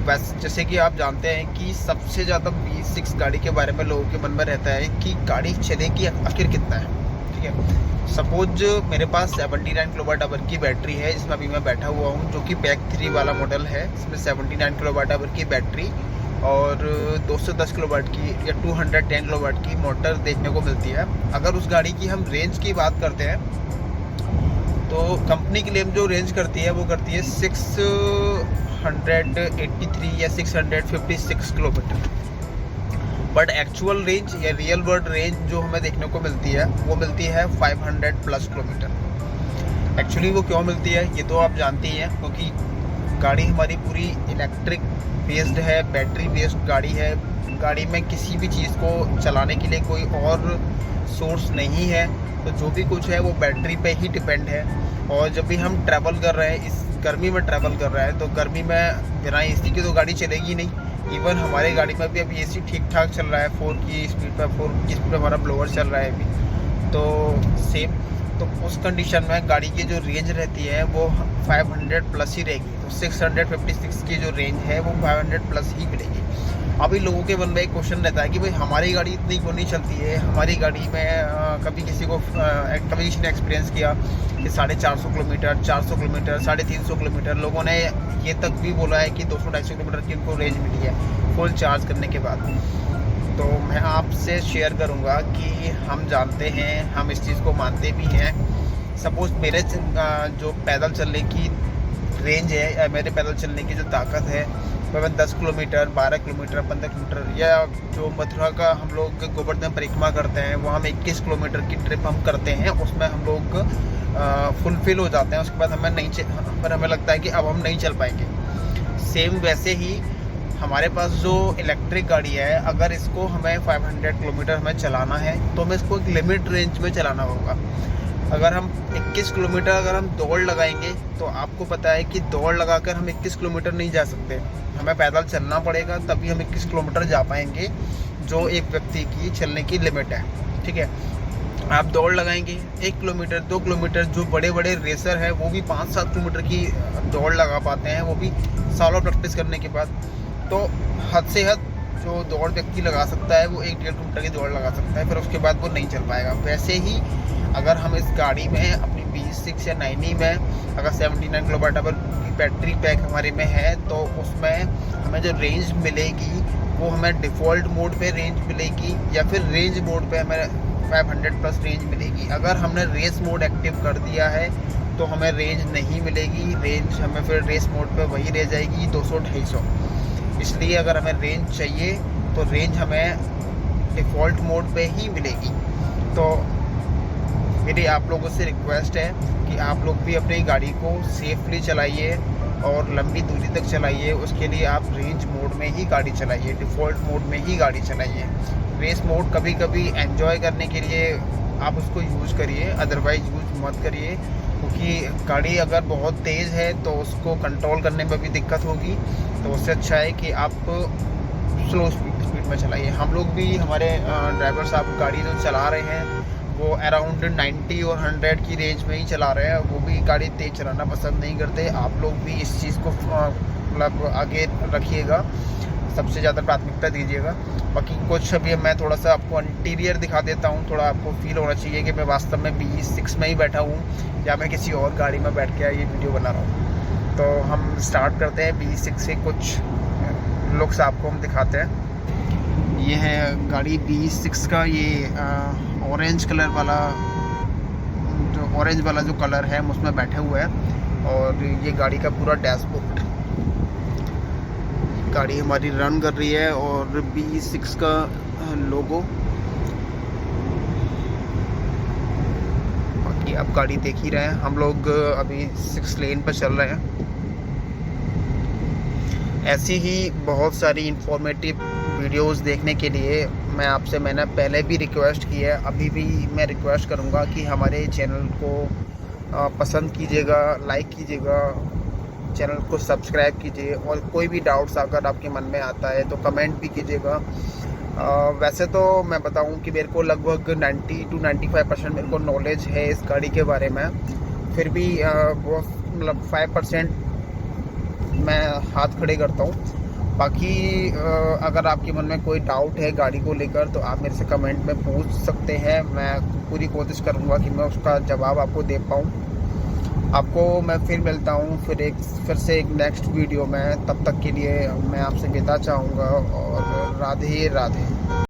वैसे जैसे कि आप जानते हैं कि सबसे ज़्यादा V6 गाड़ी के बारे में लोगों के मन में रहता है कि गाड़ी चलेगी आखिर कितना है। ठीक है, सपोज मेरे पास 79 किलोवाट आवर की बैटरी है, जिसमें अभी मैं बैठा हुआ हूँ, जो कि पैक 3 वाला मॉडल है। इसमें 79 किलोवाट आवर की बैटरी और 210 किलोवाट की या 210 किलोवाट की मोटर देखने को मिलती है। अगर उस गाड़ी की हम रेंज की बात करते हैं तो कंपनी क्लेम जो रेंज करती है वो करती है 683 या 656 किलोमीटर, बट एक्चुअल रेंज या रियल वर्ल्ड रेंज जो हमें देखने को मिलती है वो मिलती है 500 प्लस किलोमीटर। एक्चुअली वो क्यों मिलती है ये तो आप जानते ही हैं, क्योंकि गाड़ी हमारी पूरी इलेक्ट्रिक बेस्ड है, बैटरी बेस्ड गाड़ी है। गाड़ी में किसी भी चीज़ को चलाने के लिए कोई और सोर्स नहीं है, तो जो भी कुछ है वो बैटरी पे ही डिपेंड है। और जब भी हम ट्रैवल कर रहे हैं, इस गर्मी में ट्रैवल कर रहे हैं, तो गर्मी में बिना एसी की तो गाड़ी चलेगी नहीं। इवन हमारे गाड़ी में भी अभी एसी ठीक ठाक चल रहा है, 4 की स्पीड पर हमारा ब्लोअर चल रहा है अभी तो सेम। तो उस कंडीशन में गाड़ी की जो रेंज रहती है वो 500 प्लस ही रहेगी। तो 656 की जो रेंज है वो 500 प्लस ही मिलेगी। अभी लोगों के मन में एक क्वेश्चन रहता है कि भाई हमारी गाड़ी इतनी क्यों नहीं चलती है। हमारी गाड़ी में कभी किसी ने एक्सपीरियंस किया कि 450 किलोमीटर, 400 किलोमीटर, 350 किलोमीटर, लोगों ने ये तक भी बोला है कि 200-250 किलोमीटर की उनको रेंज मिली है फुल चार्ज करने के बाद। तो मैं आपसे शेयर करूंगा कि हम जानते हैं, हम इस चीज़ को मानते भी हैं। सपोज मेरे जो पैदल चलने की रेंज है या मेरे पैदल चलने की जो ताकत है वह 10 किलोमीटर, 12 किलोमीटर, 15 किलोमीटर, या जो मथुरा का हम लोग गोवर्धन परिक्रमा करते हैं वहाँ हम 21 किलोमीटर की ट्रिप हम करते हैं, उसमें हम लोग फुलफिल हो जाते हैं। उसके बाद हमें लगता है कि अब हम नहीं चल पाएंगे। सेम वैसे ही हमारे पास जो इलेक्ट्रिक गाड़ी है, अगर इसको हमें 500 किलोमीटर हमें चलाना है तो हमें इसको एक लिमिट रेंज में चलाना होगा। अगर हम 21 किलोमीटर अगर हम दौड़ लगाएंगे तो आपको पता है कि दौड़ लगाकर हम 21 किलोमीटर नहीं जा सकते, हमें पैदल चलना पड़ेगा, तभी हम 21 किलोमीटर जा पाएंगे, जो एक व्यक्ति की चलने की लिमिट है। ठीक है, आप दौड़ लगाएंगे 1 किलोमीटर, 2 किलोमीटर, जो बड़े बड़े रेसर है वो भी 5-7 किलोमीटर की दौड़ लगा पाते हैं, वो भी सालों प्रैक्टिस करने के बाद। तो हद से हद जो दौड़ व्यक्ति लगा सकता है वो 1-1.5 किलोमीटर की दौड़ लगा सकता है, फिर उसके बाद वो नहीं चल पाएगा। वैसे ही अगर हम इस गाड़ी में अपनी V6 या 9 में अगर 79 किलोवाट आवर की बैटरी पैक हमारे में है तो उसमें हमें जो रेंज मिलेगी वो हमें डिफ़ॉल्ट मोड पे रेंज मिलेगी या फिर रेंज मोड पे हमें 500 प्लस रेंज मिलेगी। अगर हमने रेस मोड एक्टिव कर दिया है तो हमें रेंज नहीं मिलेगी, रेंज हमें फिर रेस मोड पे वही रह जाएगी 200-250। इसलिए अगर हमें रेंज चाहिए तो रेंज हमें डिफ़ॉल्ट मोड पे ही मिलेगी। तो मेरी आप लोगों से रिक्वेस्ट है कि आप लोग भी अपनी गाड़ी को सेफली चलाइए और लंबी दूरी तक चलाइए। उसके लिए आप रेंज मोड में ही गाड़ी चलाइए, डिफ़ॉल्ट मोड में ही गाड़ी चलाइए। रेस मोड कभी कभी एंजॉय करने के लिए आप उसको यूज़ करिए, अदरवाइज़ यूज़ मत करिए, क्योंकि गाड़ी अगर बहुत तेज़ है तो उसको कंट्रोल करने में भी दिक्कत होगी। तो उससे अच्छा है कि आप स्लो स्पीड में चलाइए। हम लोग भी, हमारे ड्राइवर साहब गाड़ी जो चला रहे हैं वो अराउंड 90 और 100 की रेंज में ही चला रहे हैं, वो भी गाड़ी तेज़ चलाना पसंद नहीं करते। आप लोग भी इस चीज़ को मतलब आगे रखिएगा, सबसे ज़्यादा प्राथमिकता दीजिएगा। बाकी कुछ अभी मैं थोड़ा सा आपको इंटीरियर दिखा देता हूँ, थोड़ा आपको फील होना चाहिए कि मैं वास्तव में V6 में ही बैठा हूँ या मैं किसी और गाड़ी में बैठ के ये वीडियो बना रहा हूँ। तो हम स्टार्ट करते हैं V6 से, कुछ लुक्स आपको हम दिखाते हैं। ये है गाड़ी V6 का, ये ऑरेंज कलर वाला, जो ऑरेंज वाला जो कलर है हम उसमें बैठे हुए हैं। और ये गाड़ी का पूरा डैशबोर्ड, गाड़ी हमारी रन कर रही है और V6 का लोगो। बाकी आप गाड़ी देख ही रहे हैं, हम लोग अभी 6 लेन पर चल रहे हैं। ऐसी ही बहुत सारी इंफॉर्मेटिव वीडियोस देखने के लिए मैंने पहले भी रिक्वेस्ट की है, अभी भी मैं रिक्वेस्ट करूंगा कि हमारे चैनल को पसंद कीजिएगा, लाइक कीजिएगा, चैनल को सब्सक्राइब कीजिए, और कोई भी डाउट्स अगर आपके मन में आता है तो कमेंट भी कीजिएगा। वैसे तो मैं बताऊं कि मेरे को लगभग 90-95% मेरे को नॉलेज है इस गाड़ी के बारे में, फिर भी वो मतलब 5% मैं हाथ खड़े करता हूँ। बाकी अगर आपके मन में कोई डाउट है गाड़ी को लेकर तो आप मेरे से कमेंट में पूछ सकते हैं। मैं पूरी कोशिश करूँगा कि मैं उसका जवाब आपको दे पाऊँ। आपको मैं फिर मिलता हूँ फिर से एक नेक्स्ट वीडियो में। तब तक के लिए मैं आपसे विदा चाहूँगा और राधे राधे।